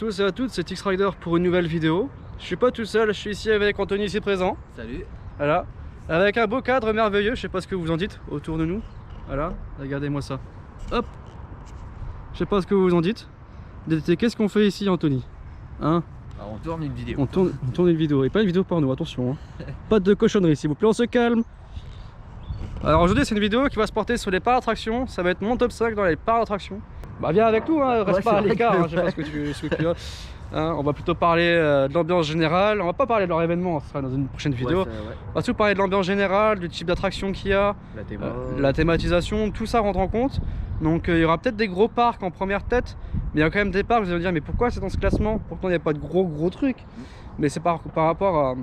tous et à toutes, c'est X-Rider pour une nouvelle vidéo. Je suis pas tout seul, je suis ici avec Anthony ici présent. Salut. Voilà, avec un beau cadre merveilleux, je sais pas ce que vous en dites autour de nous. Voilà, regardez-moi ça. Hop. Je sais pas ce que vous en dites. Qu'est-ce qu'on fait ici, Anthony? Hein? Alors on tourne une vidéo. On tourne une vidéo, et pas une vidéo porno, attention. Hein. Pas de cochonnerie s'il vous plaît, on se calme. Alors aujourd'hui c'est une vidéo qui va se porter sur les parcs d'attraction. Ça va être mon top 5 dans les parcs d'attraction. Bah viens avec nous, hein, reste pas à l'écart, hein, je sais pas ce que tu as. Hein, on va plutôt parler de l'ambiance générale. On va pas parler de leur événement, ça sera dans une prochaine vidéo. Ouais. On va surtout parler de l'ambiance générale, du type d'attraction qu'il y a, la thématisation, tout ça rentre en compte. Donc il y aura peut-être des gros parcs en première tête, mais il y a quand même des parcs, vous allez me dire mais pourquoi c'est dans ce classement? Pourtant il n'y a pas de gros trucs. Mais c'est par rapport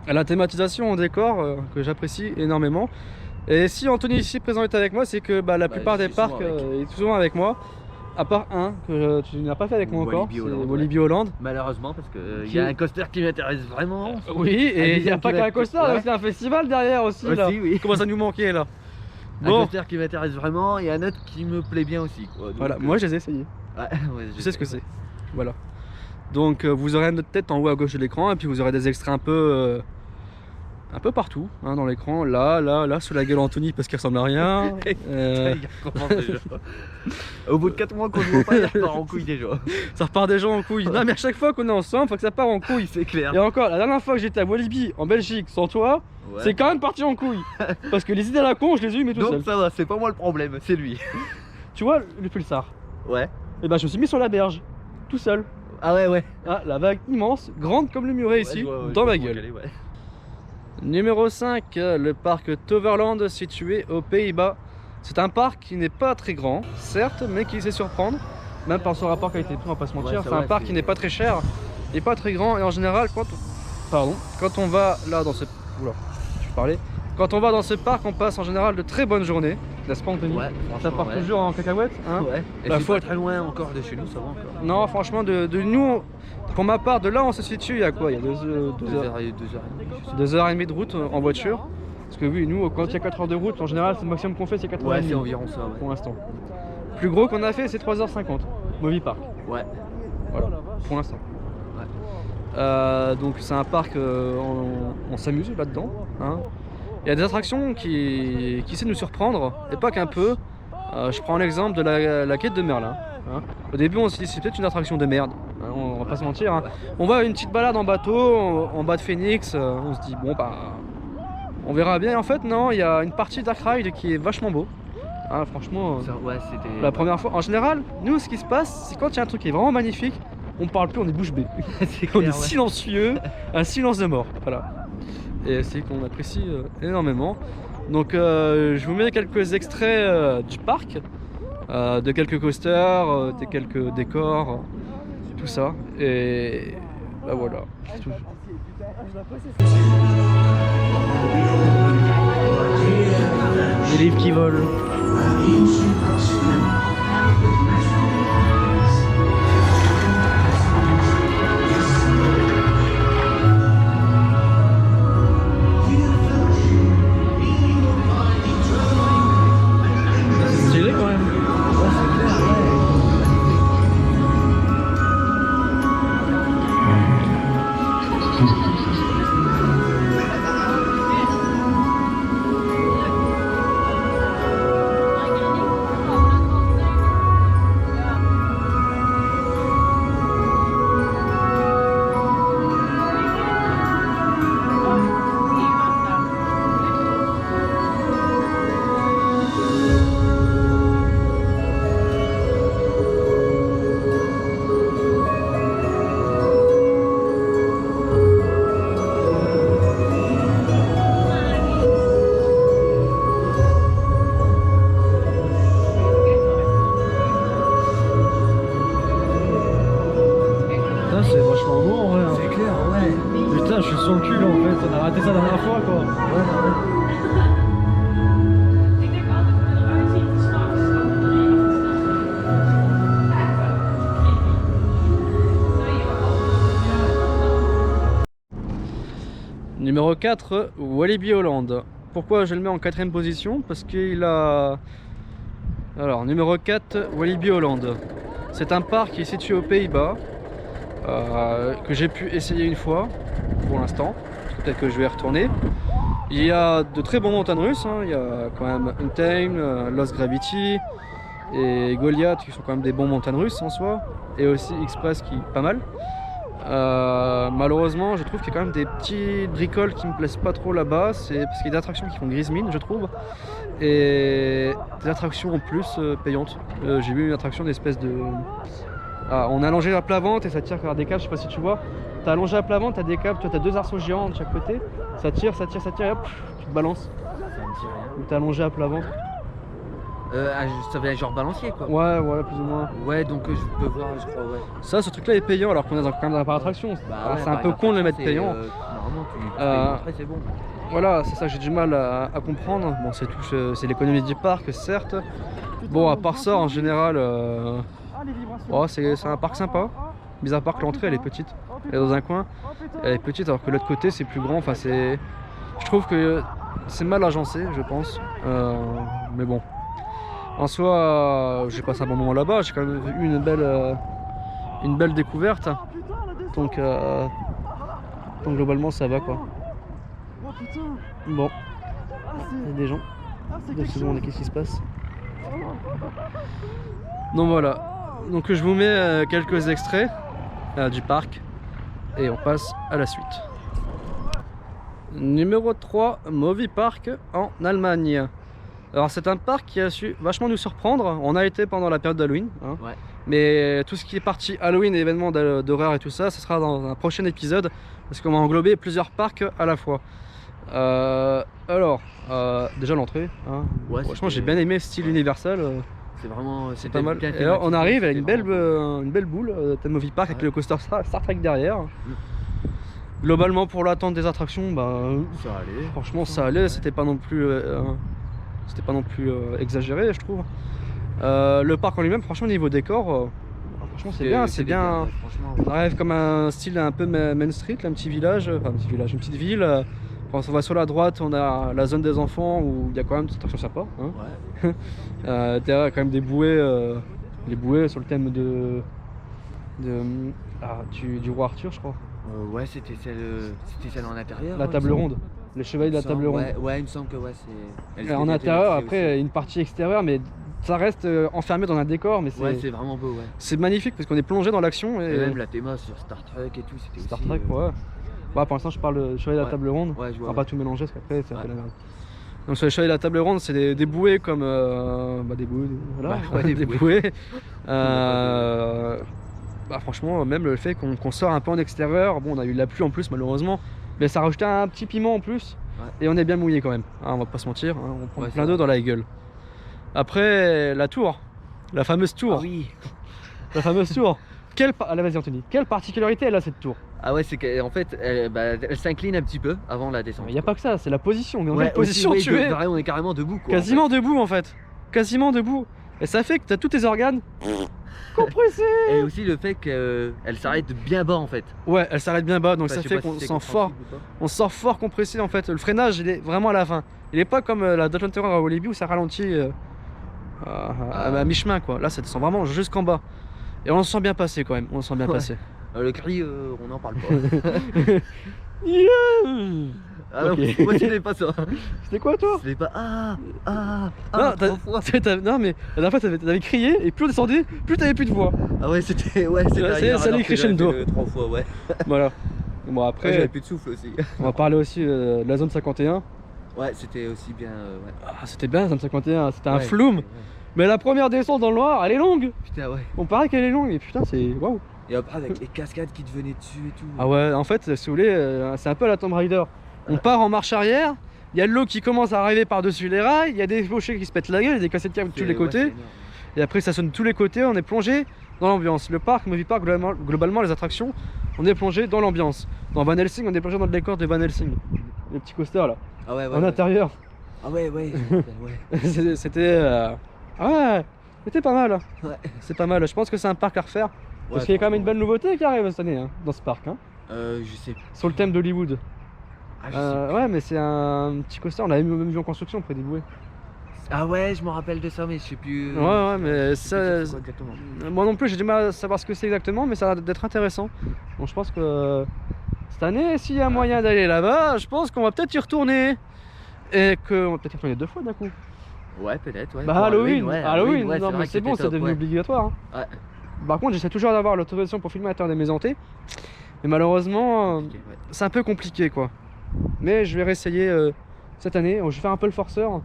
à la thématisation en décor que j'apprécie énormément. Et si Anthony ici présent est avec moi, c'est que la plupart des parcs est souvent avec moi. À part un que tu n'as pas fait avec moi encore, c'est Walibi Holland. Malheureusement parce qu'il y a un coaster qui m'intéresse vraiment. Oui, et il n'y a pas qu'un coaster, c'est un festival derrière aussi. Là. Oui. Comment ça nous manquait là? Un coaster qui m'intéresse vraiment et un autre qui me plaît bien aussi. Quoi. Donc, voilà, moi je les ai essayés. Ouais, je sais ce que c'est. Voilà. Donc vous aurez notre tête en haut à gauche de l'écran et puis vous aurez des extraits un peu partout hein, dans l'écran, là, sous la gueule Anthony parce qu'il ressemble à rien. Au bout de 4 mois qu'on ne voit pas, il repart en couille déjà. Ça repart déjà en couille. Non mais à chaque fois qu'on est ensemble, faut que ça part en couille. C'est clair. Et encore, la dernière fois que j'étais à Walibi en Belgique sans toi, c'est quand même parti en couille. Parce que les idées à la con, je les ai eu mais tout seul. Donc ça va, c'est pas moi le problème, c'est lui. Tu vois le pulsar? Ouais. Et ben je me suis mis sur la berge, tout seul. Ah ouais. Ah, la vague immense, grande comme le muret ici, dans ma gueule. Numéro 5, le parc Toverland situé aux Pays-Bas. C'est un parc qui n'est pas très grand, certes, mais qui sait surprendre, même par son rapport qualité-prix, on va pas se mentir. C'est un parc qui n'est pas très cher, et pas très grand, et en général, quand on va là dans ce... Oula, je parlais. Quand on va dans ce parc, on passe en général de très bonnes journées, n'est-ce pas Anthony? Ouais, ça part toujours en cacahuète, hein? Ouais, et c'est pas très loin encore de chez nous, ça va encore. Non, franchement, de nous, pour ma part, de là on se situe, il y a quoi? Il y a 2 heures et demie de route en voiture. Parce que oui, nous, quand il y a 4 heures de route, en général, c'est le maximum qu'on fait, c'est 4 heures. Ouais, c'est environ ça, pour l'instant. Plus gros qu'on a fait, c'est 3h50, Movie Park. Ouais. Voilà, pour l'instant. Ouais. Donc c'est un parc, on s'amuse là-dedans. Hein. Il y a des attractions qui essaient de nous surprendre, et pas qu'un peu. Je prends l'exemple de la quête de Merlin. Hein. Au début on s'est dit c'est peut-être une attraction de merde, hein, on va pas se mentir. Hein. On va à une petite balade en bateau, en bas de Phoenix, on se dit bon on verra bien. En fait non, il y a une partie Dark Ride qui est vachement beau. Hein, franchement, c'était la première fois. En général, nous ce qui se passe, c'est quand il y a un truc qui est vraiment magnifique, on parle plus, on est bouche bée. On est silencieux, un silence de mort. Voilà. Et c'est qu'on apprécie énormément. Donc je vous mets quelques extraits du parc, de quelques coasters, de quelques décors, tout ça. Et voilà. Des livres qui volent. C'est vachement beau en vrai. Hein. C'est clair, ouais. Putain, je suis sur le cul là en fait, on a raté ça la dernière fois quoi. Numéro 4, Walibi Holland. Pourquoi je le mets en 4ème position? Parce qu'il a... Alors, numéro 4, Walibi Holland. C'est un parc qui est situé aux Pays-Bas. que j'ai pu essayer une fois pour l'instant. Peut-être que je vais y retourner. Il y a de très bons montagnes russes, hein. Il y a quand même Untamed, Lost Gravity et Goliath qui sont quand même des bons montagnes russes en soi. Et aussi Express qui est pas mal. Malheureusement, je trouve qu'il y a quand même des petits bricoles qui me plaisent pas trop là-bas. C'est parce qu'il y a des attractions qui font grise mine, je trouve. Et des attractions en plus payantes. J'ai vu une attraction d'espèce de... on a allongé la plat ventre et ça tire vers des câbles, je sais pas si tu vois. T'as allongé la plat ventre, t'as des câbles, tu as deux arceaux géants de chaque côté. Ça tire, et hop, tu te balances. Ça me dit rien. Ou t'as allongé à plat ventre. Ça fait un genre balancier quoi. Ouais, voilà, plus ou moins. Ouais, donc je peux voir, je crois, ouais. Ça, ce truc là est payant alors qu'on est quand même dans la parc attraction. Bah ouais, c'est un peu con de le mettre payant. Normalement, tu payes l'entrée, c'est bon. Voilà, c'est ça, j'ai du mal à comprendre. Bon, c'est l'économie du parc, certes. Bon, à part ça, en général, c'est un parc sympa. Mis à part que l'entrée, elle est petite. Elle est dans un coin. Elle est petite alors que l'autre côté, c'est plus grand. Enfin, je trouve que c'est mal agencé, je pense. Mais bon. En soi, j'ai passé un bon moment là-bas. J'ai quand même eu une belle découverte. Donc globalement, ça va quoi. Bon, il y a des gens. Donc se demander qu'est-ce qui se passe. Donc voilà. Donc je vous mets quelques extraits du parc et on passe à la suite. Numéro 3, Movie Park en Allemagne. Alors c'est un parc qui a su vachement nous surprendre. On a été pendant la période d'Halloween, hein. Ouais. Mais tout ce qui est partie Halloween et événements d'horreur et tout ça, ce sera dans un prochain épisode parce qu'on va englober plusieurs parcs à la fois. Déjà l'entrée, hein. Ouais, franchement j'ai bien aimé style Universal. C'est vraiment, c'est pas mal. Et alors on arrive à une belle boule, Movie Park avec le coaster Star Trek derrière. Globalement pour l'attente des attractions, bah, ça allait. Franchement ça allait, c'était pas non plus exagéré je trouve. Le parc en lui-même, franchement niveau décor, franchement c'est bien. On arrive comme un style un peu Main Street, là, un petit village, une petite ville. Quand on va sur la droite, on a la zone des enfants où il y a quand même des attractions sympas. Hein. Ouais. Derrière, il y a quand même des bouées, les bouées sur le thème du roi Arthur, je crois. Ouais, c'était celle en intérieur. La table ronde. Les chevaliers de la table ronde. Ouais, il me semble que ouais, c'est. En intérieur, après, une partie extérieure, mais ça reste enfermé dans un décor. Mais c'est vraiment beau, ouais. C'est magnifique parce qu'on est plongé dans l'action. Et même la théma sur Star Trek et tout, c'était Star Trek, ouais. Bah, pour l'instant, je parle de chevalier de la table ronde. Ouais, je vois. On va pas tout mélanger parce qu'après, c'est un peu la merde. Donc, sur les chevaliers de la table ronde, c'est des bouées comme. Des bouées. Voilà, des bouées. Franchement, même le fait qu'on sort un peu en extérieur, bon, on a eu de la pluie en plus, malheureusement. Mais ça a rajouté un petit piment en plus. Ouais. Et on est bien mouillé quand même. Hein, on va pas se mentir. Hein, on prend plein d'eau dans la gueule. Après, la tour. La fameuse tour. Ah oui. La fameuse tour. Allez, vas-y, Anthony. Quelle particularité elle a cette tour? Ah ouais, c'est qu'en fait, elle s'incline un petit peu avant la descente. Il n'y a pas que ça, c'est la position. Mais ouais, position aussi, tu es. On est carrément debout, quoi. Quasiment debout en fait. Quasiment debout. Et ça fait que tu as tous tes organes compressés. Et aussi le fait qu'elle s'arrête bien bas en fait. Ouais, elle s'arrête bien bas, donc ça fait qu'on sent fort. On sort fort compressé en fait. Le freinage, il est vraiment à la fin. Il est pas comme la Dodge Hunter à Walibi où ça ralentit à mi-chemin quoi. Là, ça descend vraiment jusqu'en bas. Et on se sent bien passé quand même. On se sent bien passé. Le cri, on n'en parle pas. Yeah. Ah non, moi c'était pas ça. C'était quoi toi? C'était pas non mais la dernière fois t'avais crié et plus on descendait, plus t'avais plus de voix. Ah ouais c'était ça allait crescendo. 3 fois ouais. Voilà. Bon après j'avais plus de souffle aussi. On va parler aussi de la zone 51. Ouais c'était aussi bien c'était bien la zone 51, c'était un flume. Mais la première descente dans le noir, elle est longue. Putain ouais. On paraît qu'elle est longue et putain c'est waouh. Et après avec les cascades qui te venaient dessus et tout. Ah ouais, en fait, si vous voulez, c'est un peu la Tomb Raider. On part en marche arrière, il y a de l'eau qui commence à arriver par-dessus les rails, il y a des fauchés qui se pètent la gueule, il y a des cassettes de câbles de tous les côtés. Et après ça sonne de tous les côtés, on est plongé dans l'ambiance. Le parc, Movie Park, globalement les attractions, on est plongé dans l'ambiance. Dans Van Helsing, on est plongé dans le décor de Van Helsing. Les petits coasters là. Ah ouais, en intérieur. Ah ouais. C'était pas mal. Ouais. C'est pas mal, je pense que c'est un parc à refaire. Parce qu'il y a quand même une belle nouveauté qui arrive cette année hein, dans ce parc. Hein. Je sais. Sur le thème d'Hollywood. Ah, ouais, mais c'est un petit coaster, on l'avait même vu en construction près des bouées. Ah ouais, je me rappelle de ça, mais je sais plus. Ouais, mais je sais plus ça. c'est quoi exactement. Moi non plus, j'ai du mal à savoir ce que c'est exactement, mais ça a l'air d'être intéressant. Donc je pense que cette année, s'il y a moyen d'aller là-bas, je pense qu'on va peut-être y retourner. Et qu'on va peut-être y retourner 2 fois d'un coup. Ouais, peut-être, ouais. Bah pour Halloween, ouais, Halloween, ouais, non mais vrai c'est que bon, c'était c'est top, devenu ouais. obligatoire. Hein. Ouais. Par contre, j'essaie toujours d'avoir l'autorisation pour filmer à l'intérieur des maisons hantées. Mais malheureusement, Compliqué, ouais. c'est un peu compliqué quoi. Mais je vais réessayer cette année. Je vais faire un peu le forceur. Ouais.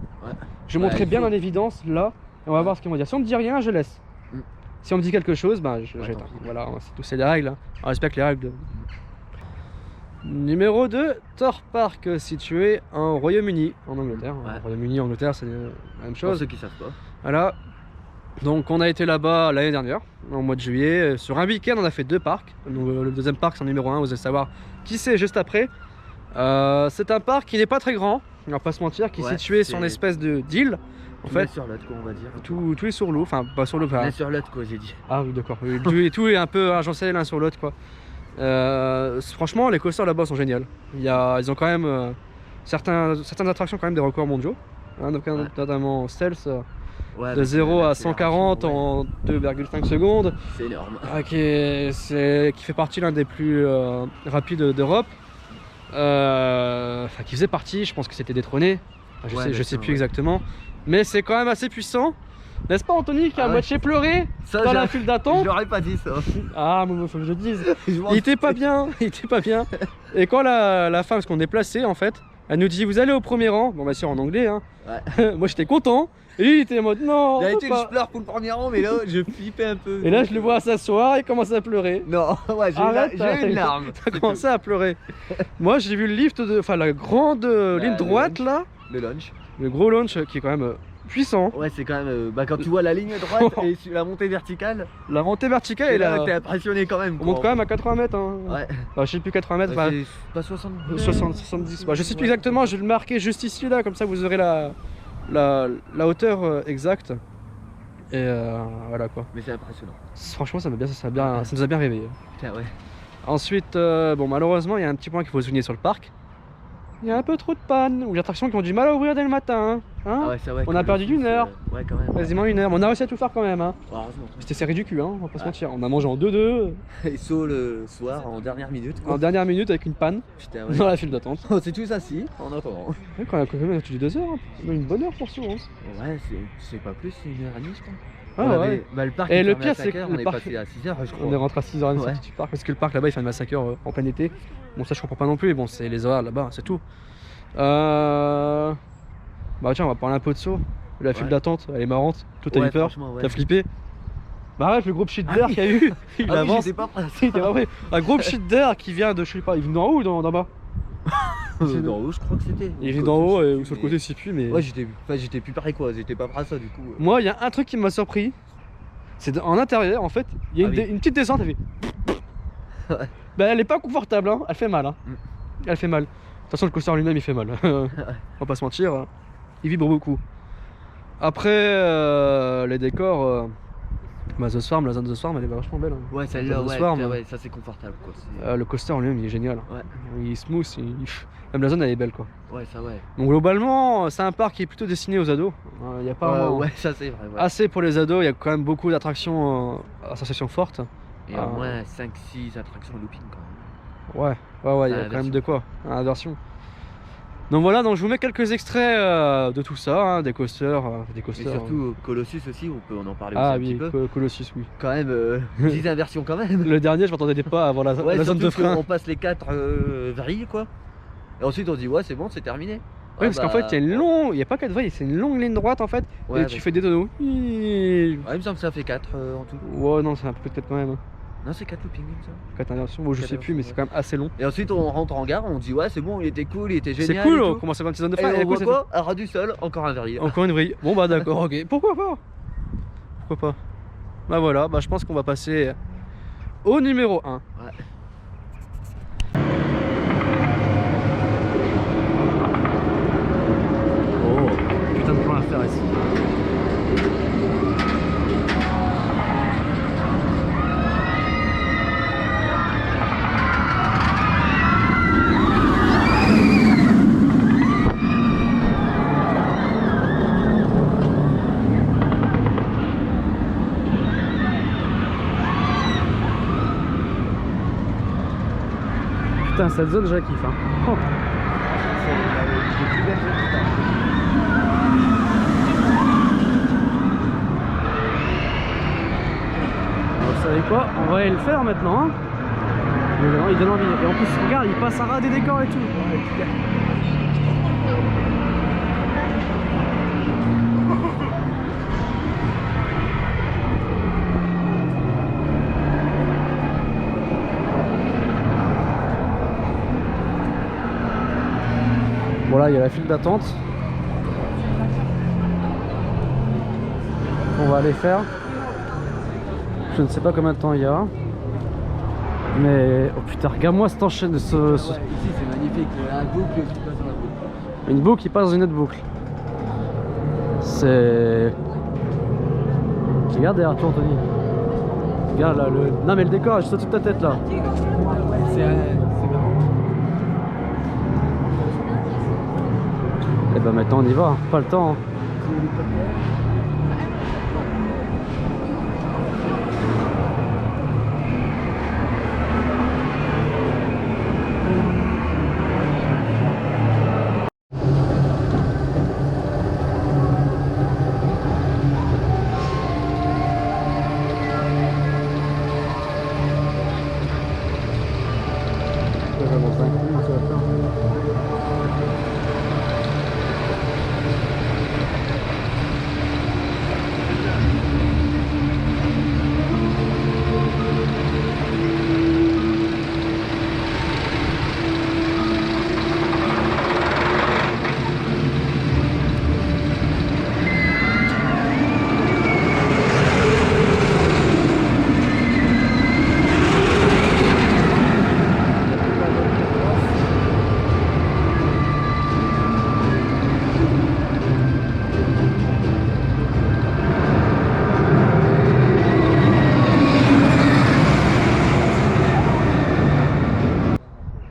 Je vais Ouais, montrer il bien faut. en évidence là. Et on va voir ce qu'ils vont dire. Si on me dit rien, je laisse. Mm. Si on me dit quelque chose, bah je Ouais, jette. tant pis. Voilà, c'est tout, c'est les règles. Hein. On respecte les règles. Numéro 2, Thor Park, situé en Royaume-Uni, en Angleterre. Ouais. Royaume-Uni, Angleterre, c'est la même Pour chose. ceux qui savent pas. Voilà. Donc on a été là-bas l'année dernière, en mois de juillet. Sur un week-end, on a fait 2 parcs. Donc, le deuxième parc, c'est en numéro 1, vous allez savoir qui c'est juste après. C'est un parc qui n'est pas très grand, on va pas se mentir, qui est Ouais, situé sur une espèce d'île. En fait, sur l'autre, quoi, on va dire. tout est sur l'eau, enfin pas sur l'eau. L'un sur l'autre, quoi, j'ai dit. Ah oui, d'accord. Tout est un peu agencé l'un sur l'autre, quoi. Franchement, les coasters là-bas sont géniaux. Ils ont quand même certaines attractions, quand même des records mondiaux. Hein, donc, notamment Stealth Ouais, de 0 à 140 ouais. en 2,5 secondes. C'est énorme. Qui fait partie l'un des plus rapides d'Europe. Enfin, qui faisait partie, je pense que c'était détrôné. Enfin, je sais plus exactement. Mais c'est quand même assez puissant. N'est-ce pas Anthony qui a moitié pleuré dans la file d'attente? J'aurais pas dit ça. Ah, mais faut que je le dise. Il était pas bien, il était pas bien. Et quand la femme, parce qu'on est placé en fait, elle nous dit vous allez au premier rang. Bon, bien sûr en anglais. Hein. Ouais. Moi j'étais content. Et lui il était en mode non. D'habitude je pleure pour le premier rang, mais là je flippais un peu. Et là je le vois s'asseoir et commence à pleurer. Non, ouais, j'ai une larme. T'as commencé à pleurer. Moi j'ai vu le lift, enfin la grande ligne droite là. Le launch. Le gros launch qui est quand même puissant. Ouais, c'est quand même. Quand tu vois la ligne droite et la montée verticale. La montée verticale, et là, t'es impressionné quand même. On monte quand même à 80 mètres. Hein. Ouais. Enfin, je sais plus 80 mètres. C'est pas 70. 70. Bah, je sais plus exactement, je vais le marquer juste ici là, comme ça vous aurez la hauteur exacte. Et voilà quoi. Mais c'est impressionnant. Franchement, ça nous a bien réveillé. Tiens, ouais. Ensuite, bon, malheureusement, il y a un petit point qu'il faut souligner sur le parc. Il y a un peu trop de panne, ou des attractions qui ont du mal à ouvrir dès le matin. Hein. Ah ouais, ça, ouais, on a perdu une heure. Ouais, quand même. Quasiment une heure. Mais on a réussi à tout faire quand même. Hein. Heureusement. C'était serré du cul, hein, on va pas se mentir. On a mangé en 2-2. Et saut le soir en dernière minute. Quoi. En dernière minute avec une panne. Putain, ouais. Dans la file d'attente. C'est tout assis en attendant. Ouais, quand on a attendu 2 heures, hein. Une bonne heure pour ça. Hein. Ouais, c'est pas plus, c'est 1h30 je crois. Ah ouais. Le parc et le pire c'est on est passé à 6h je crois. On est rentré à 6h30 du parc parce que le parc là-bas il fait un massacre en plein été. Bon ça je comprends pas non plus, bon c'est les horaires là-bas, c'est tout. Bah tiens on va parler un peu de saut. La file d'attente elle est marrante, tout a eu peur, t'as flippé. Bah arrête le gros pchit d'air qu'il y a eu, il avance. J'étais pas prêt. Un gros pchit d'air qui vient de je sais pas, il vient d'en haut ou d'en bas? D'en haut je crois que c'était. Il vient d'en haut ou sur le côté je sais plus mais. Ouais j'étais plus pareil quoi, j'étais pas prêt à ça du coup. Moi il y a un truc qui m'a surpris. C'est en intérieur en fait, il y a une petite descente, elle fait. Bah elle est pas confortable, hein. Elle fait mal. Hein. Elle fait mal. De toute façon le coaster lui-même il fait mal. On va pas se mentir, hein. Il vibre beaucoup. Après les décors, la zone de The Swarm elle est vachement belle. Hein. Ouais celle-là, ouais, ça c'est confortable quoi. Le coaster en lui-même il est génial. Ouais. Il est smooth, même la zone elle est belle quoi. Ouais ça ouais. Donc globalement c'est un parc qui est plutôt destiné aux ados. Il y a pas ouais ça c'est vrai. Ouais. Assez pour les ados, il y a quand même beaucoup d'attractions, associations fortes. Et au moins 5-6 attractions looping quand même. Ouais, il y a quand même de quoi, à la version. Donc voilà, donc je vous mets quelques extraits de tout ça, hein, des coasters. Et surtout Colossus aussi, on peut en parler aussi un petit peu. Ah oui, Colossus, oui. Quand même, 10 inversions quand même. Le dernier, je m'attendais pas à avoir la zone de frein. On passe les 4 vrilles quoi. Et ensuite on dit ouais c'est bon, c'est terminé. Oui, parce qu'en fait, il y a il n'y a pas 4 vrilles, c'est une longue ligne droite en fait. Et tu fais des tonneaux. Ouais, il me semble que ça fait 4 en tout. Ouais, non, c'est un peu de 4 quand même. Non, c'est 4 loopings comme ça. 4 inversions, bon, je sais plus, mais c'est quand même assez long. Et ensuite, on rentre en gare, on dit ouais, c'est bon, il était cool, il était génial. C'est cool, on commence à faire une petite zone de frein. Et on voit quoi? Un ras du sol, encore un vrille. Encore une vrille. Bon, bah d'accord, ok. Pourquoi pas? Pourquoi pas? Bah voilà, bah je pense qu'on va passer au numéro 1. Ouais. Oh, putain de plan à faire ici. Putain, cette zone, je la kiffe. Hein. Oh. Vous savez quoi? On va aller le faire maintenant. Hein. Il donne envie. Et en plus, regarde, il passe à ras des décors et tout. Bon là il y a la file d'attente. On va aller faire. Je ne sais pas combien de temps il y a. Mais oh putain, regarde-moi cette enchaîne de ce. Ouais, ici c'est magnifique, la boucle qui passe dans la boucle. Une boucle qui passe dans une autre boucle. C'est. Regarde derrière toi Anthony. Regarde là le. Non mais le décor est juste au-dessus de ta tête là. C'est marrant. Et bah maintenant on y va, pas le temps. Hein.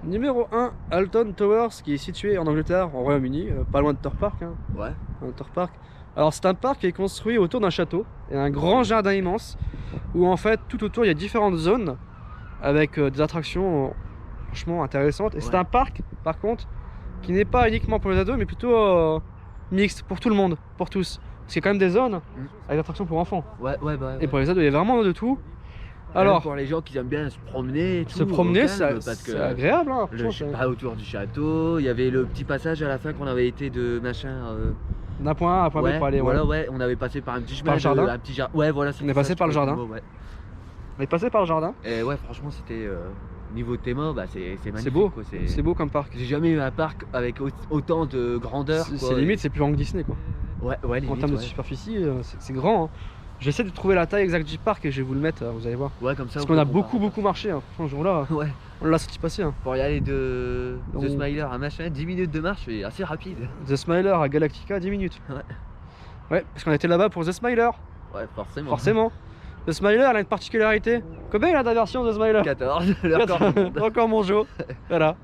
Numéro 1, Alton Towers, qui est situé en Angleterre, en Royaume-Uni, pas loin de Thorpe Park. Hein. Ouais. Thorpe Park. Alors c'est un parc qui est construit autour d'un château et un grand jardin immense où en fait tout autour il y a différentes zones avec des attractions franchement intéressantes. Et c'est un parc par contre qui n'est pas uniquement pour les ados mais plutôt mixte pour tout le monde, pour tous. Parce qu'il y a quand même des zones avec des attractions pour enfants. Ouais. Et pour les ados il y a vraiment de tout. Alors pour les gens qui aiment bien se promener, c'est agréable. Hein, autour du château, il y avait le petit passage à la fin qu'on avait été de machin. D'un point A à un point B pour aller. Voilà, on avait passé par un petit chemin. Par le jardin. Ouais, voilà. On est passé par le jardin. On est passé par le jardin. Et ouais, franchement, c'était niveau thème, bah, c'est magnifique. C'est beau. C'est beau comme parc. J'ai jamais eu un parc avec autant de grandeur. C'est limite, c'est plus grand que Disney quoi. Ouais, limite, en termes de superficie, c'est grand. Hein. J'essaie de trouver la taille exacte du parc et je vais vous le mettre, vous allez voir. Ouais, comme ça. Parce qu'on a beaucoup marché. Hein. Ce jour-là, on l'a senti passer. Hein. Pour y aller de The Smiler à machin, 10 minutes de marche, c'est assez rapide. The Smiler à Galactica, 10 minutes. Ouais, parce qu'on était là-bas pour The Smiler. Ouais, forcément. The Smiler, elle a une particularité. Combien il a de la version The Smiler? 14. Encore mon jeu. Voilà.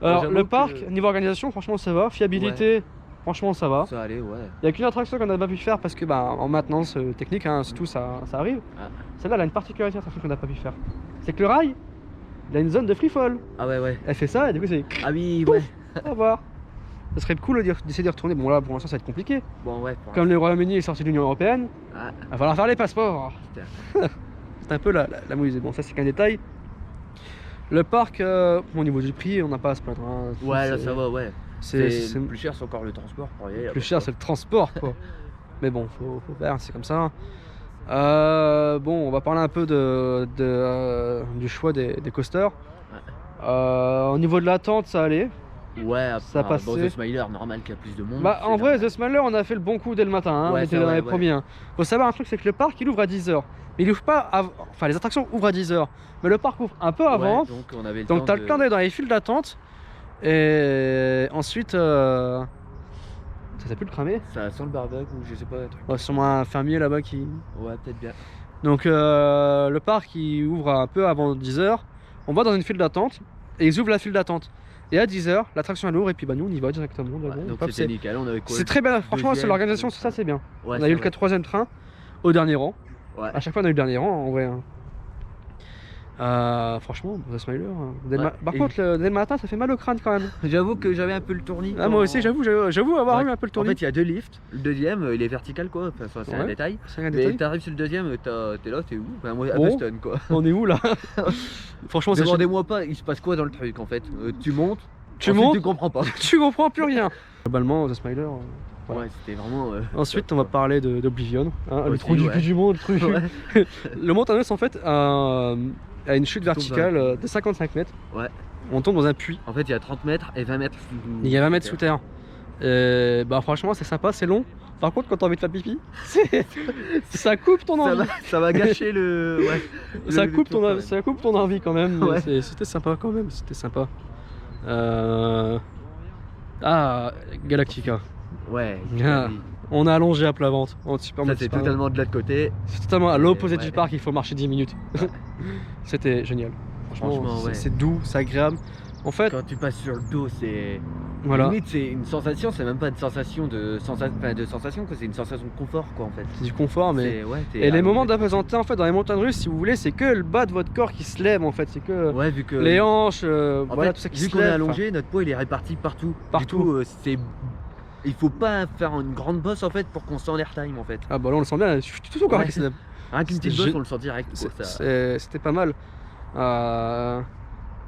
Alors, le parc, niveau organisation, franchement, ça va. Fiabilité. Franchement ça va. Ça allait, ouais. Il n'y a qu'une attraction qu'on n'a pas pu faire parce que en maintenance technique, hein, c'est tout, ça arrive. Celle-là elle a une particularité attraction qu'on n'a pas pu faire. C'est que le rail, il a une zone de free fall. Ah ouais. Elle fait ça et du coup c'est. Ah oui, pouf, au revoir. Ça serait cool d'essayer de retourner. Bon là pour l'instant ça va être compliqué. Bon ouais. Comme le Royaume-Uni est sorti de l'Union Européenne, il va falloir faire les passeports. C'est un peu la mouise. Bon ça c'est qu'un détail. Le parc, au niveau du prix, on n'a pas à se plaindre. Hein. Ouais là ça va, ouais. C'est plus cher, c'est encore le transport pour y aller. Plus cher, c'est le transport quoi. Mais bon, faut faire, c'est comme ça. Bon, on va parler un peu du choix des coasters. Au niveau de l'attente, ça allait. Ouais, ça passait. Bon, The Smiler, normal qu'il y a plus de monde. Bah, en vrai, The Smiler, on a fait le bon coup dès le matin. Hein, on était dans les premiers. Hein. Faut savoir un truc, c'est que le parc il ouvre à 10h. Mais il ouvre pas avant. Enfin, les attractions ouvrent à 10h. Mais le parc ouvre un peu avant. Donc, t'as le temps d'être dans les files d'attente. Et ensuite, ça s'appelle le cramer. Ça sent le barbecue ou je sais pas. Ouais, sûrement un fermier là-bas qui. Ouais, peut-être bien. Donc le parc il ouvre un peu avant 10h. On va dans une file d'attente et ils ouvrent la file d'attente. Et à 10h, l'attraction elle ouvre et puis nous on y va directement. Donc c'est nickel. C'est très bien. Franchement, c'est l'organisation, ça c'est bien. Ouais, on a eu le 3e train au dernier rang. Ouais. À chaque fois on a eu le dernier rang en vrai. Franchement, The Smiler. Par Et- contre, dès le matin, ça fait mal au crâne quand même. J'avoue que j'avais un peu le tournis. Ah, moi aussi, j'avoue avoir Ouais. eu un peu le En tournis. fait, il y a 2 lifts. Le deuxième, il est vertical quoi. Enfin, c'est un Ouais. détail. C'est un Mais détail. t'arrives sur le deuxième, t'es là, t'es où? Enfin, moi, à Bon. Boston quoi. On est où là? Franchement, c'est Demandez-moi pas, il se passe quoi dans le truc en fait. Tu montes, Tu ensuite, montes, tu comprends pas. tu comprends plus rien. Globalement, The Smiler. Voilà. Ouais, c'était vraiment. Ensuite, on va parler d'Oblivion, hein, le Aussi, trou du ouais. cul du monde. Le truc. Ouais. Le Mont Russe, en fait, a une chute verticale de 55 mètres. Ouais. On tombe dans un puits. En fait, il y a 30 mètres et 20 mètres sous. Il y a 20 mètres sous terre. Bah, franchement, c'est sympa, c'est long. Par contre, quand t'as envie de faire pipi, ça coupe ton envie. Ça va gâcher le. Ouais. Ça le coupe tour, quand même. ça coupe ton envie quand même. Ouais. C'était sympa quand même, c'était sympa. Ah, Galactica. Ouais. Ah. On a allongé à plat ventre. Ça, c'est totalement de l'autre côté. C'est totalement à l'opposé ouais. du parc, il faut marcher 10 minutes. C'était génial. Franchement, ouais. C'est doux, c'est agréable. En fait, Quand tu passes sur le dos, c'est. voilà, Limite, c'est une sensation, c'est même pas une sensation de sensation, quoi. C'est une sensation de confort, quoi, en fait. c'est du confort, mais. Ouais, Et les moments d'apesanteur, en fait, dans les montagnes russes, si vous voulez, c'est que le bas de votre corps qui se lève, en fait. C'est que Ouais, vu que. les hanches, En voilà, fait, tout ça qui vu se qu'on est lève. allongé, notre poids il est réparti partout. Partout. Du coup, il faut pas faire une grande bosse en fait pour qu'on sent l'airtime en fait. Ah bah là, on le sent bien, tout ton corps Ouais. qui se lève. Rien qu'une petite C'était bosse, on le sent direct. quoi, ça. C'était pas mal.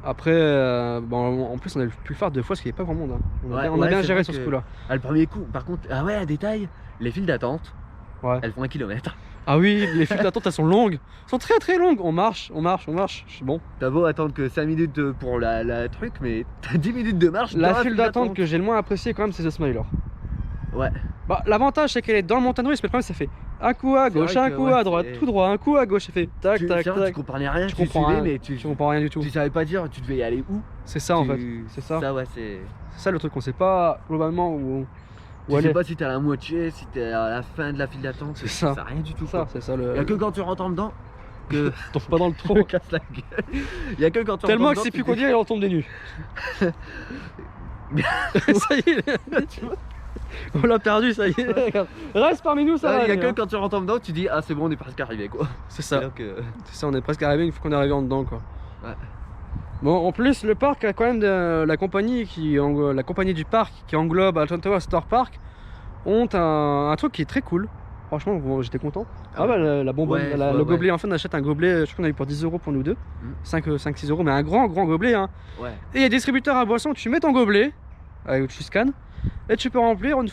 Après, bon, en plus, on a pu le faire 2 fois parce qu'il n'y avait pas grand monde. Hein. On a Ouais, bien c'est géré vrai sur ce que- coup-là. Ah, le premier coup, par contre, ah ouais, un détail, les files d'attente, Ouais. elles font 1 km. Ah oui, les files d'attente, elles sont longues. Elles sont très très longues. On marche. Bon. T'as beau attendre que 5 minutes pour la truc, mais t'as 10 minutes de marche. La dans file d'attente que j'ai le moins appréciée quand même, c'est The Smiler. Ouais. Bah, l'avantage, c'est qu'elle est dans le montagne russe, mais le problème, ça fait un coup à C'est gauche, vrai un que, coup ouais, à droite, c'est- tout droit, un coup à gauche, ça fait tac, Tu, tac, c'est vrai, tac. tu comprenais rien, Tu tu comprends suivais, rien, mais tu comprends rien du tout. tu savais pas dire tu devais y aller où. C'est ça en fait, Tu- c'est ça. Ça, ouais, c'est. C'est ça le truc, on sait pas globalement où Tu sais aller. pas si t'es à la moitié, si t'es à la fin de la file d'attente. C'est ça. Ça sert à rien du tout. Ça, quoi. c'est ça Y a le. que quand tu rentres en dedans que. Tombe pas dans le trou. on casse la gueule. Y a que quand tu Tellement rentres que en c'est dedans, plus qu'on dit, et on tombe des nues. Ça y est, on l'a perdu, ça y est. Regarde. Reste parmi nous, ça va. Y a aller, que hein. quand tu rentres en dedans, tu dis ah c'est bon, on est presque arrivé quoi. C'est ça. C'est là que- C'est ça, on est presque arrivé une fois qu'on est arrivé en dedans quoi. Ouais. Bon, en plus, le parc a quand même la compagnie la compagnie du parc qui englobe Alton Tower Star Park ont un truc qui est très cool. Franchement, bon, j'étais content. Ah bah la bonbonne, Ouais, le ouais, gobelet, en fait on achète un gobelet, je crois qu'on a eu pour 10 € pour nous deux. 5-6 €, mais un grand gobelet hein. Ouais. Et il y a des distributeurs à boissons, tu mets ton gobelet, tu scannes, et tu peux remplir autant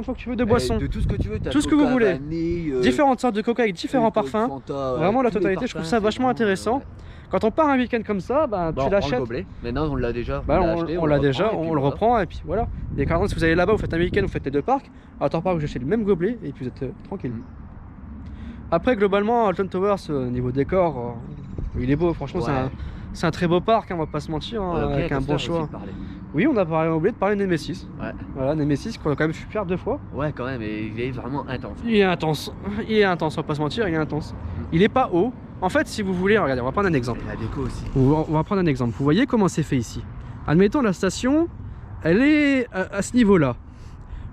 de fois que tu veux de boissons. De tout ce que tu veux, t'as Tout ce que vous Coca, voulez. vanille, Différentes sortes de coca avec différents Coke, parfums. Fanta, Vraiment la tous les totalité, je trouve parfums, ça c'est vachement vraiment, intéressant. ouais. Quand on part un week-end comme ça, bah, Bah, tu on prend le l'achètes. gobelet. Maintenant on l'a déjà. Bah, l'a acheté, on l'a le déjà, reprend, et puis on le voilà. reprend et puis voilà. Et quand si vous allez là-bas, vous faites un week-end, vous faites les 2 parcs. À Alton Park, vous achetez le même gobelet et puis vous êtes tranquille. Après, globalement, Alton Towers, niveau décor, il est beau. Franchement, Ouais. c'est un très beau parc, hein, on va pas se mentir, hein, Ouais, avec un bon Coaster aussi choix. parlait. Oui, on a oublié de parler de Nemesis. Ouais. Voilà, Nemesis qu'on a quand même fait faire 2 fois. Ouais, quand même, et il est vraiment intense. Il est intense, on va pas se mentir, il est intense. Il est pas haut. En fait, si vous voulez, regardez, on va prendre un exemple. Et la déco aussi. On va prendre un exemple. Vous voyez comment c'est fait ici. Admettons la station, elle est à ce niveau-là.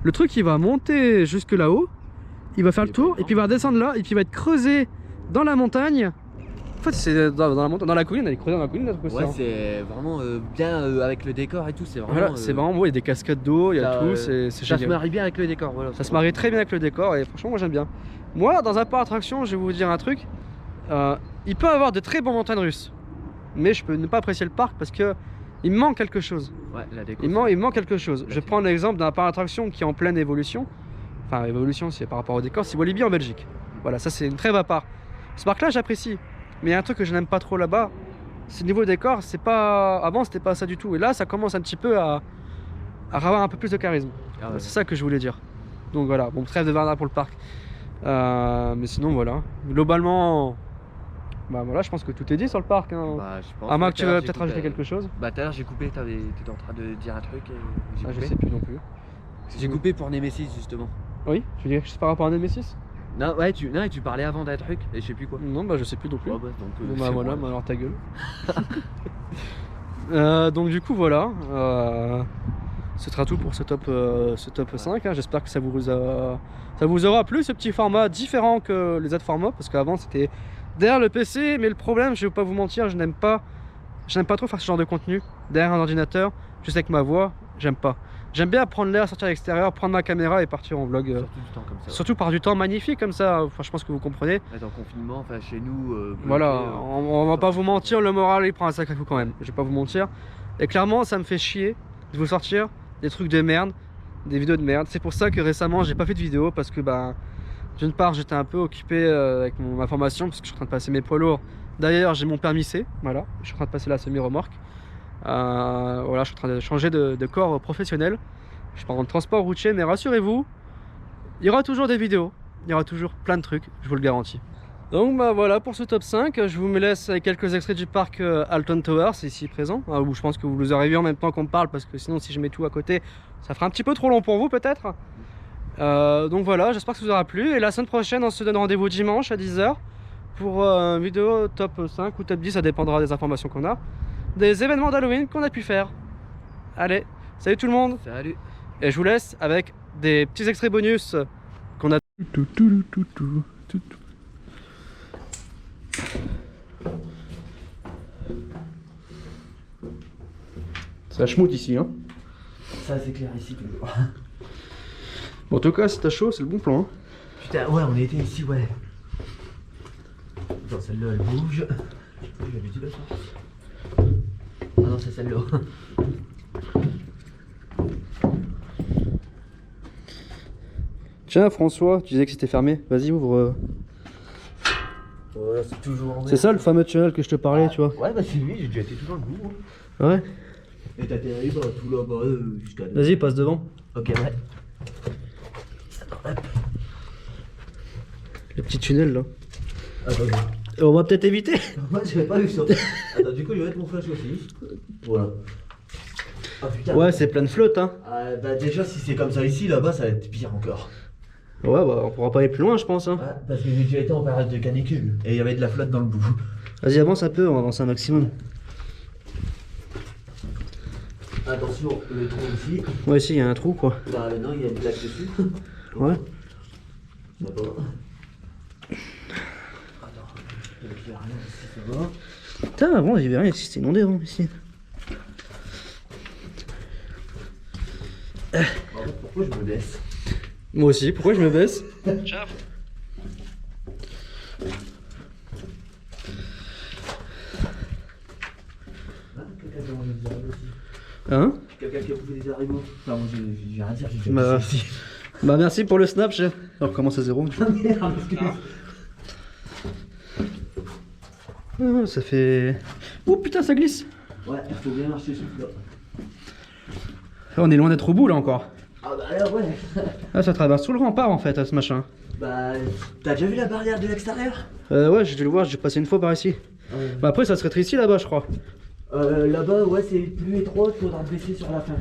Le truc, il va monter jusque là-haut, il va faire le tour, et puis il va descendre là, et puis il va être creusé dans la montagne. En fait, c'est dans la colline, elle est creusée dans la colline. Là, Ouais, c'est vraiment bien avec le décor et tout. C'est vraiment. Voilà, c'est vraiment beau, il y a des cascades d'eau, il y a ça, tout, c'est Ça se génial. marie bien avec le décor. Voilà. Ça se marie très bien avec le décor, et franchement, moi j'aime bien. Moi, dans un parc d'attraction, je vais vous dire un truc. Il peut avoir de très bons montagnes russes, mais je peux ne pas apprécier le parc parce que il me manque quelque chose. Ouais, la déco. Il me manque quelque chose. Je prends l'exemple d'un parc d'attraction qui est en pleine évolution. Enfin, évolution, c'est par rapport au décor, c'est Walibi en Belgique. Voilà, ça c'est une très belle part. Ce parc-là, j'apprécie. Mais il y a un truc que je n'aime pas trop là-bas. C'est niveau décor, c'est pas. Avant, c'était pas ça du tout. Et là, ça commence un petit peu à avoir un peu plus de charisme. Ah ouais. C'est ça que je voulais dire. Donc voilà, bon, trêve de Varna pour le parc. Mais sinon, voilà. Globalement, bah voilà, je pense que tout est dit sur le parc. Hein. Bah, je pense À moins ouais, que tu tout à l'heure, veux j'ai peut-être coupé, rajouter quelque chose. Bah, tout à l'heure, j'ai coupé, t'étais en train de dire un truc et j'ai Ah, je coupé. sais plus non plus. J'ai coupé pour Nemesis justement. Oui, tu veux dire juste par rapport à Nemesis? Non, ouais, tu parlais avant d'un truc et je sais plus quoi. Non, bah je sais plus non plus. Ouais, bah, donc, Bon bah c'est voilà, bon. bah alors ta gueule. Donc du coup voilà, ce sera tout pour ce top 5, hein. J'espère que ça vous aura plu, ce petit format différent que les autres formats, parce qu'avant c'était derrière le PC, mais le problème, je vais pas vous mentir, je n'aime pas trop faire ce genre de contenu derrière un ordinateur, juste avec ma voix, j'aime pas. J'aime bien prendre l'air, sortir à l'extérieur, prendre ma caméra et partir en vlog. Surtout du temps comme ça. Surtout par du temps magnifique comme ça, enfin, je pense que vous comprenez. Être en confinement, enfin chez nous. Voilà, on va pas vous mentir, le moral il prend un sacré coup quand même, je vais pas vous mentir. Et clairement, ça me fait chier de vous sortir des trucs de merde, des vidéos de merde. C'est pour ça que récemment, j'ai pas fait de vidéo parce que, bah, d'une part, j'étais un peu occupé avec ma formation parce que je suis en train de passer mes poids lourds. D'ailleurs, j'ai mon permis C, voilà, je suis en train de passer la semi-remorque. Voilà, je suis en train de changer de corps professionnel. Je pars en transport routier, mais rassurez-vous, il y aura toujours des vidéos, il y aura toujours plein de trucs, je vous le garantis. Donc bah voilà pour ce top 5, je vous me laisse avec quelques extraits du parc Alton Towers ici présent, où je pense que vous les aurez vu en même temps qu'on me parle parce que sinon si je mets tout à côté, ça fera un petit peu trop long pour vous peut-être. Donc voilà, j'espère que ça vous aura plu et la semaine prochaine on se donne rendez-vous dimanche à 10 h pour une vidéo top 5 ou top 10, ça dépendra des informations qu'on a, des événements d'Halloween qu'on a pu faire. Allez, salut tout le monde. Salut. Et je vous laisse avec des petits extraits bonus qu'on a. Ça schmoute ici, hein. Ça c'est clair ici toujours. Bon, en tout cas, si t'as chaud, c'est le bon plan. Hein. Putain, ouais, on était ici, ouais. Attends, celle-là elle bouge. J'avais dit là ça. Ah non, c'est celle-là. Tiens, François, tu disais que c'était fermé. Vas-y, ouvre. Ouais, c'est toujours. C'est ça le fameux tunnel que je te parlais, tu vois. Ouais, bah c'est lui, j'ai déjà été tout dans le bout. Ouais. Et t'atterris bah, tout là-bas jusqu'à. Vas-y, passe devant. Ok, ouais. Attends, hop. Le petit tunnel là. Attends, On va peut-être éviter. moi j'avais pas vu ça. Attends, du coup, je vais mettre mon flash aussi. Voilà. Ah putain. Ouais, c'est plein de flotte, hein. Bah déjà, si c'est comme ça ici, là-bas, ça va être pire encore. Ouais, bah on pourra pas aller plus loin, je pense. Hein. Ouais, parce que j'ai déjà été en période de canicule et il y avait de la flotte dans le bout. Vas-y, avance un peu, on va avancer un maximum. Attention, le trou ici. Ouais, ici, il y a un trou, quoi. Bah non, il y a une plaque dessus. Ouais. Ça va. Attends, il y a rien ici, ça va. Putain, avant, il y avait rien ici, c'était inondé avant, ici. En fait, pourquoi je me baisse? Moi aussi, pourquoi je me baisse? Hein? Quelqu'un qui a bouffé des haricots? Enfin, moi j'ai rien à dire, j'ai Bah, déjà ici. bah merci pour le snap, chef. On recommence à zéro. Ah merde, excuse. Ah, ça fait... Oh putain, ça glisse. Ouais, il faut bien marcher sur là. On est loin d'être au bout là encore. Ah bah là, ouais. Ah, ça traverse tout le rempart en fait, ce machin. Bah, t'as déjà vu la barrière de l'extérieur? Ouais, j'ai dû le voir, j'ai passé une fois par ici. Bah après, ça serait triste ici là-bas, je crois. Là-bas, ouais, c'est plus étroit, il faudra baisser sur la fin.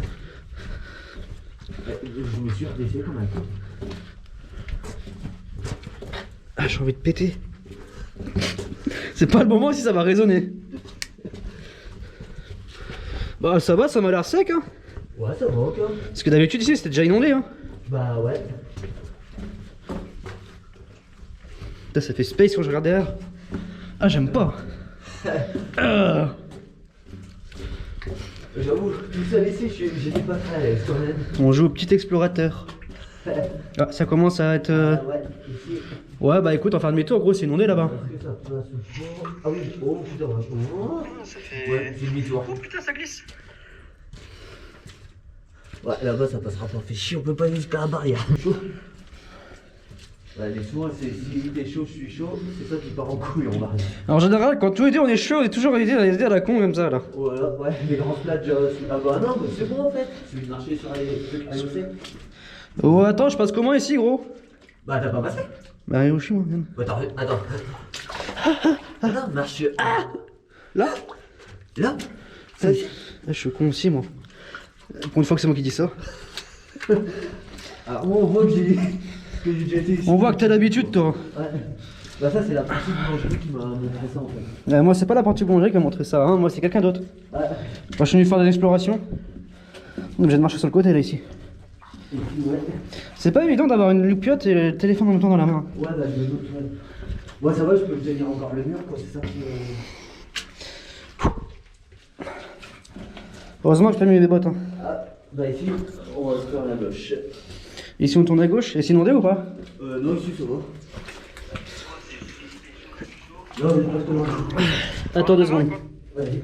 Je me suis redessé comme un con. Ah, j'ai envie de péter. C'est pas le moment si ça va résonner. Bah ça va, ça m'a l'air sec hein. Ouais, ça va encore. Parce que d'habitude ici c'était déjà inondé hein. Bah ouais. Putain, ça fait space quand je regarde derrière. Ah, j'aime pas. J'avoue, tout seul ici, j'étais pas très à l'aise quand même. On joue au petit explorateur. Ah, ça commence à être... Ouais, ici. Ouais, bah écoute, on va faire demi-tour, gros, c'est inondé là-bas. Est-ce que ça passe au fond? Ah oui, oh putain, ouais. Oh. Ça fait... Ouais, c'est demi-tour. Oh putain, ça glisse. Ouais, là-bas ça passera pas. Fait chier, on peut pas aller jusqu'à la barrière. Chaud. Ouais, les soins, c'est si t'es chaud, je suis chaud, c'est ça qui part en couille, on va rien. Alors en général, quand tous les deux on est chaud, on est toujours l'idée à la con comme ça là. Voilà, ouais, les grands plats déjà. Ah bah non, mais c'est bon en fait. Je vais marcher sur les trucs AOC. Oh, attends, je passe comment ici, gros? Bah t'as pas passé? Bah, rien au chien, moi, même. Attends. Attends, marche. Ah! Là? Là? Ça aussi? Je suis con aussi, moi. Pour une fois que c'est moi qui dis ça. Alors, moi, on voit que j'ai déjà été ici. On voit que t'as l'habitude, toi. Ouais. Bah, ça, c'est la partie boulangerie qui m'a montré ça en fait. Moi, c'est pas la partie boulangerie qui a montré ça, hein. Moi, c'est quelqu'un d'autre. Ouais. Moi, je suis venu faire des explorations. Donc, j'ai de marcher sur le côté, là, ici. Et puis, ouais. C'est pas évident d'avoir une loupiote et le téléphone en même temps dans la main. Ouais, bah, je me doute, ouais. Ouais, ça va, je peux tenir encore le mur, quoi, c'est ça qui. Heureusement que je t'ai mis les bottes. Hein. Ah, bah ici, on va se faire la gauche. Ici on tourne à gauche, et c'est inondé ou pas? Non, ici ça va. Non, on est presque loin. Attends 2 secondes. Vas-y.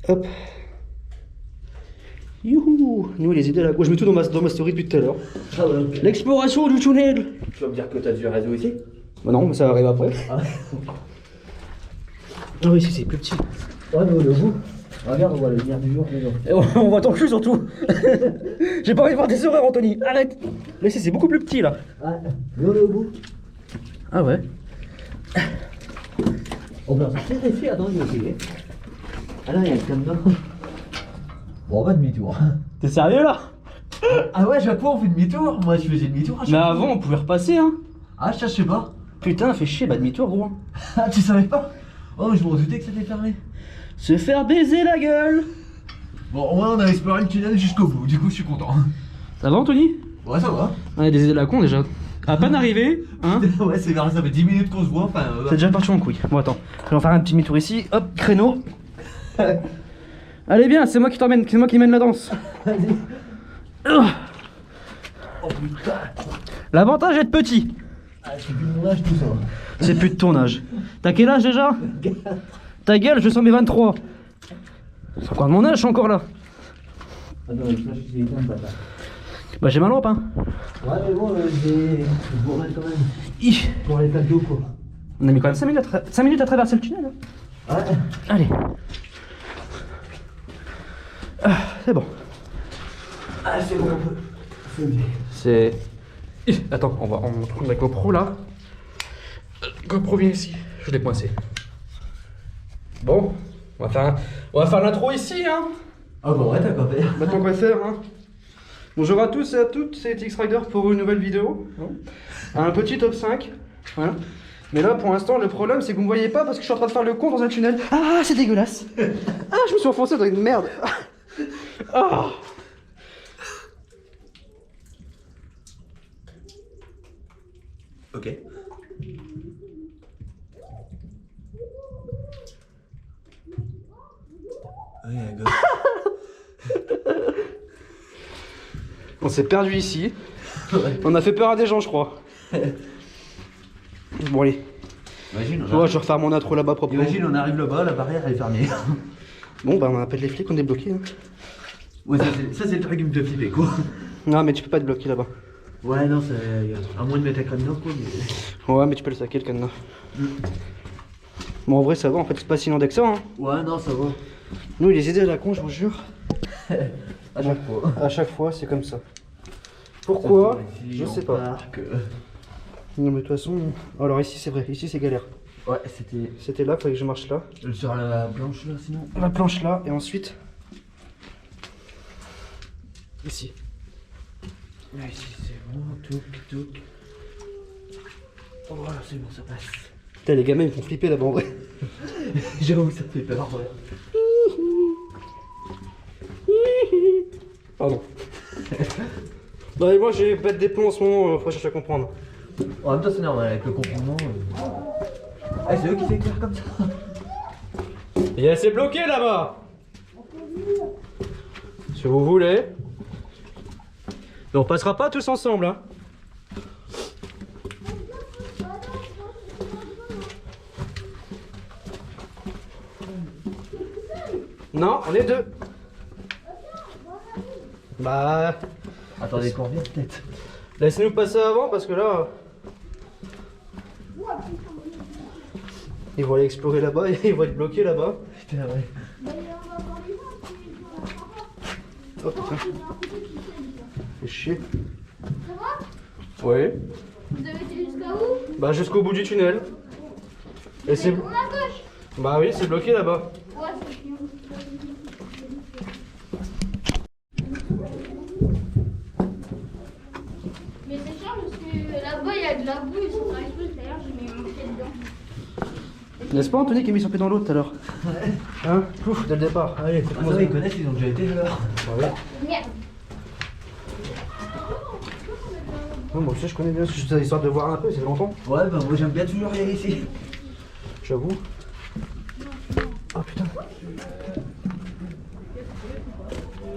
Hop. Youhou. Nous les idées là. Je mets tout dans ma story depuis tout à l'heure. Ah ouais, ok. L'exploration du tunnel. Tu vas me dire que t'as du réseau ici? Bah non, mais ça arrive après. Ah Ah oui, ici c'est plus petit. ouais, mais au bout. Regarde, on voit le lumière du jour. Et on voit ton cul surtout. J'ai pas envie de voir des horreurs, Anthony. Arrête. Là ici c'est beaucoup plus petit là. Ah, mais on est au bout. Ah ouais. On va sortir ici, attends, je vais essayer. Ah là, il y a le camion. Bon, on va demi-tour. T'es sérieux là? Ah ouais, chaque fois on fait demi-tour. Moi je faisais demi-tour à chaque Mais fois. avant on pouvait repasser hein. Ah, je sais pas. Putain, fait chier, bah demi-tour gros. Ah, tu savais pas? Oh, je me redoutais que c'était fermé. Se faire baiser la gueule. Bon, au moins on a exploré le tunnel jusqu'au bout, du coup je suis content. Ça va Anthony? Ouais, ça va. On a des idées de la con déjà. À peine arrivé, hein? Ouais, c'est vers ça fait 10 minutes qu'on se voit, enfin. C'est déjà parti en couille. Bon attends, je vais en faire un petit demi-tour ici. Hop, créneau. Allez bien, c'est moi qui t'emmène, c'est moi qui mène la danse. Vas-y. Oh, Oh putain. l'avantage d'être petit. Ah, c'est plus de mon âge tout ça. C'est plus de ton âge. T'as quel âge déjà? Ta gueule, je sens mes 23. C'est encore de mon âge, je suis encore là. Attends, je suis éteint, bâtard. Bah j'ai ma lampe hein. Ouais, mais bon, je vous remets quand même. Hi. Pour les flaques d'eau, quoi. On a mis quand même 5 minutes à, 5 minutes à traverser le tunnel. Hein. Ouais. Allez. Ah, c'est bon. Ah, c'est bon, on peut. C'est bien. C'est... Hi. Attends, on trouve la GoPro là. GoPro viens ici, je l'ai coincé. Bon, on va faire l'intro ici hein. Ah bah ouais, t'as quoi faire. Maintenant quoi faire hein. Bonjour à tous et à toutes, c'est X-Rider pour une nouvelle vidéo. Un petit top 5. Voilà. Mais là pour l'instant le problème c'est que vous me voyez pas parce que je suis en train de faire le con dans un tunnel. Ah c'est dégueulasse. Ah je me suis enfoncé dans une merde. Ah. Ok. Ouais, go. On s'est perdu ici. Ouais. On a fait peur à des gens je crois. Bon allez. Imagine, Ouais, je vais refaire mon intro là-bas proprement. Imagine, on arrive là-bas, la barrière elle est fermée. Bon bah on appelle les flics, on est bloqué. Hein. Ouais, ça c'est le truc qui me fait flipper, quoi. Non mais tu peux pas être bloqué là-bas. Ouais, non, c'est. À moins de mettre la crème d'or, quoi. Mais... Ouais mais tu peux le saquer le cadenas. Bon en vrai ça va, en fait c'est pas si inondé que ça hein. Ouais, non, ça va. Nous les idées à la con je vous jure. À chaque fois. À chaque fois c'est comme ça. Pourquoi? Je sais pas. Non mais de toute façon... Alors ici c'est vrai, ici c'est galère. Ouais, C'était là, fallait que je marche là. sur la planche là, sinon. La planche là, et ensuite... Ici. Là, ici c'est bon, touc. Oh voilà, c'est bon, ça passe. Putain les gamins ils me font flipper là-bas en vrai. J'avoue, ça fait peur, ouais. Pardon. Bah et moi j'ai pas des plombs en ce moment, faut chercher à comprendre. En même temps, c'est normal avec le confinement. Ah, c'est eux qui s'éclairent comme ça. Et c'est bloqué là-bas. Si vous voulez. Mais on passera pas tous ensemble hein. Non, on est deux. Bah... Attendez qu'on revienne peut-être. Laissez-nous passer avant parce que là... Ils vont aller explorer là-bas et ils vont être bloqués là-bas. Putain, ouais. Oh putain. Fais chier. Ouais. Vous avez été jusqu'à où? Bah jusqu'au bout du tunnel. Et c'est... On à gauche. Bah oui, c'est bloqué là-bas. Ouais, c'est chiant. Mais c'est chiant parce que là-bas il y a de la boue et ça n'arrive pas. D'ailleurs, j'ai mis mon pied dedans. N'est-ce pas Anthony qui a mis son pied dans l'autre tout à l'heure? Ouais. Hein? Ouf, dès le départ. Allez, Ah, ça va, ils connaissent, ils ont déjà été alors. Voilà. Merde. Ouais, moi aussi je connais bien, c'est juste histoire de voir un peu, c'est longtemps. Ouais, bah moi j'aime bien toujours y aller ici. J'avoue. Oh putain.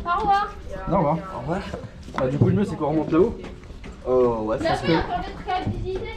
Au revoir. Non, au revoir. Au revoir. Du coup, le mieux c'est qu'on remonte là-haut. Oh, ouais, Là, c'est il y a encore des trucs à visiter.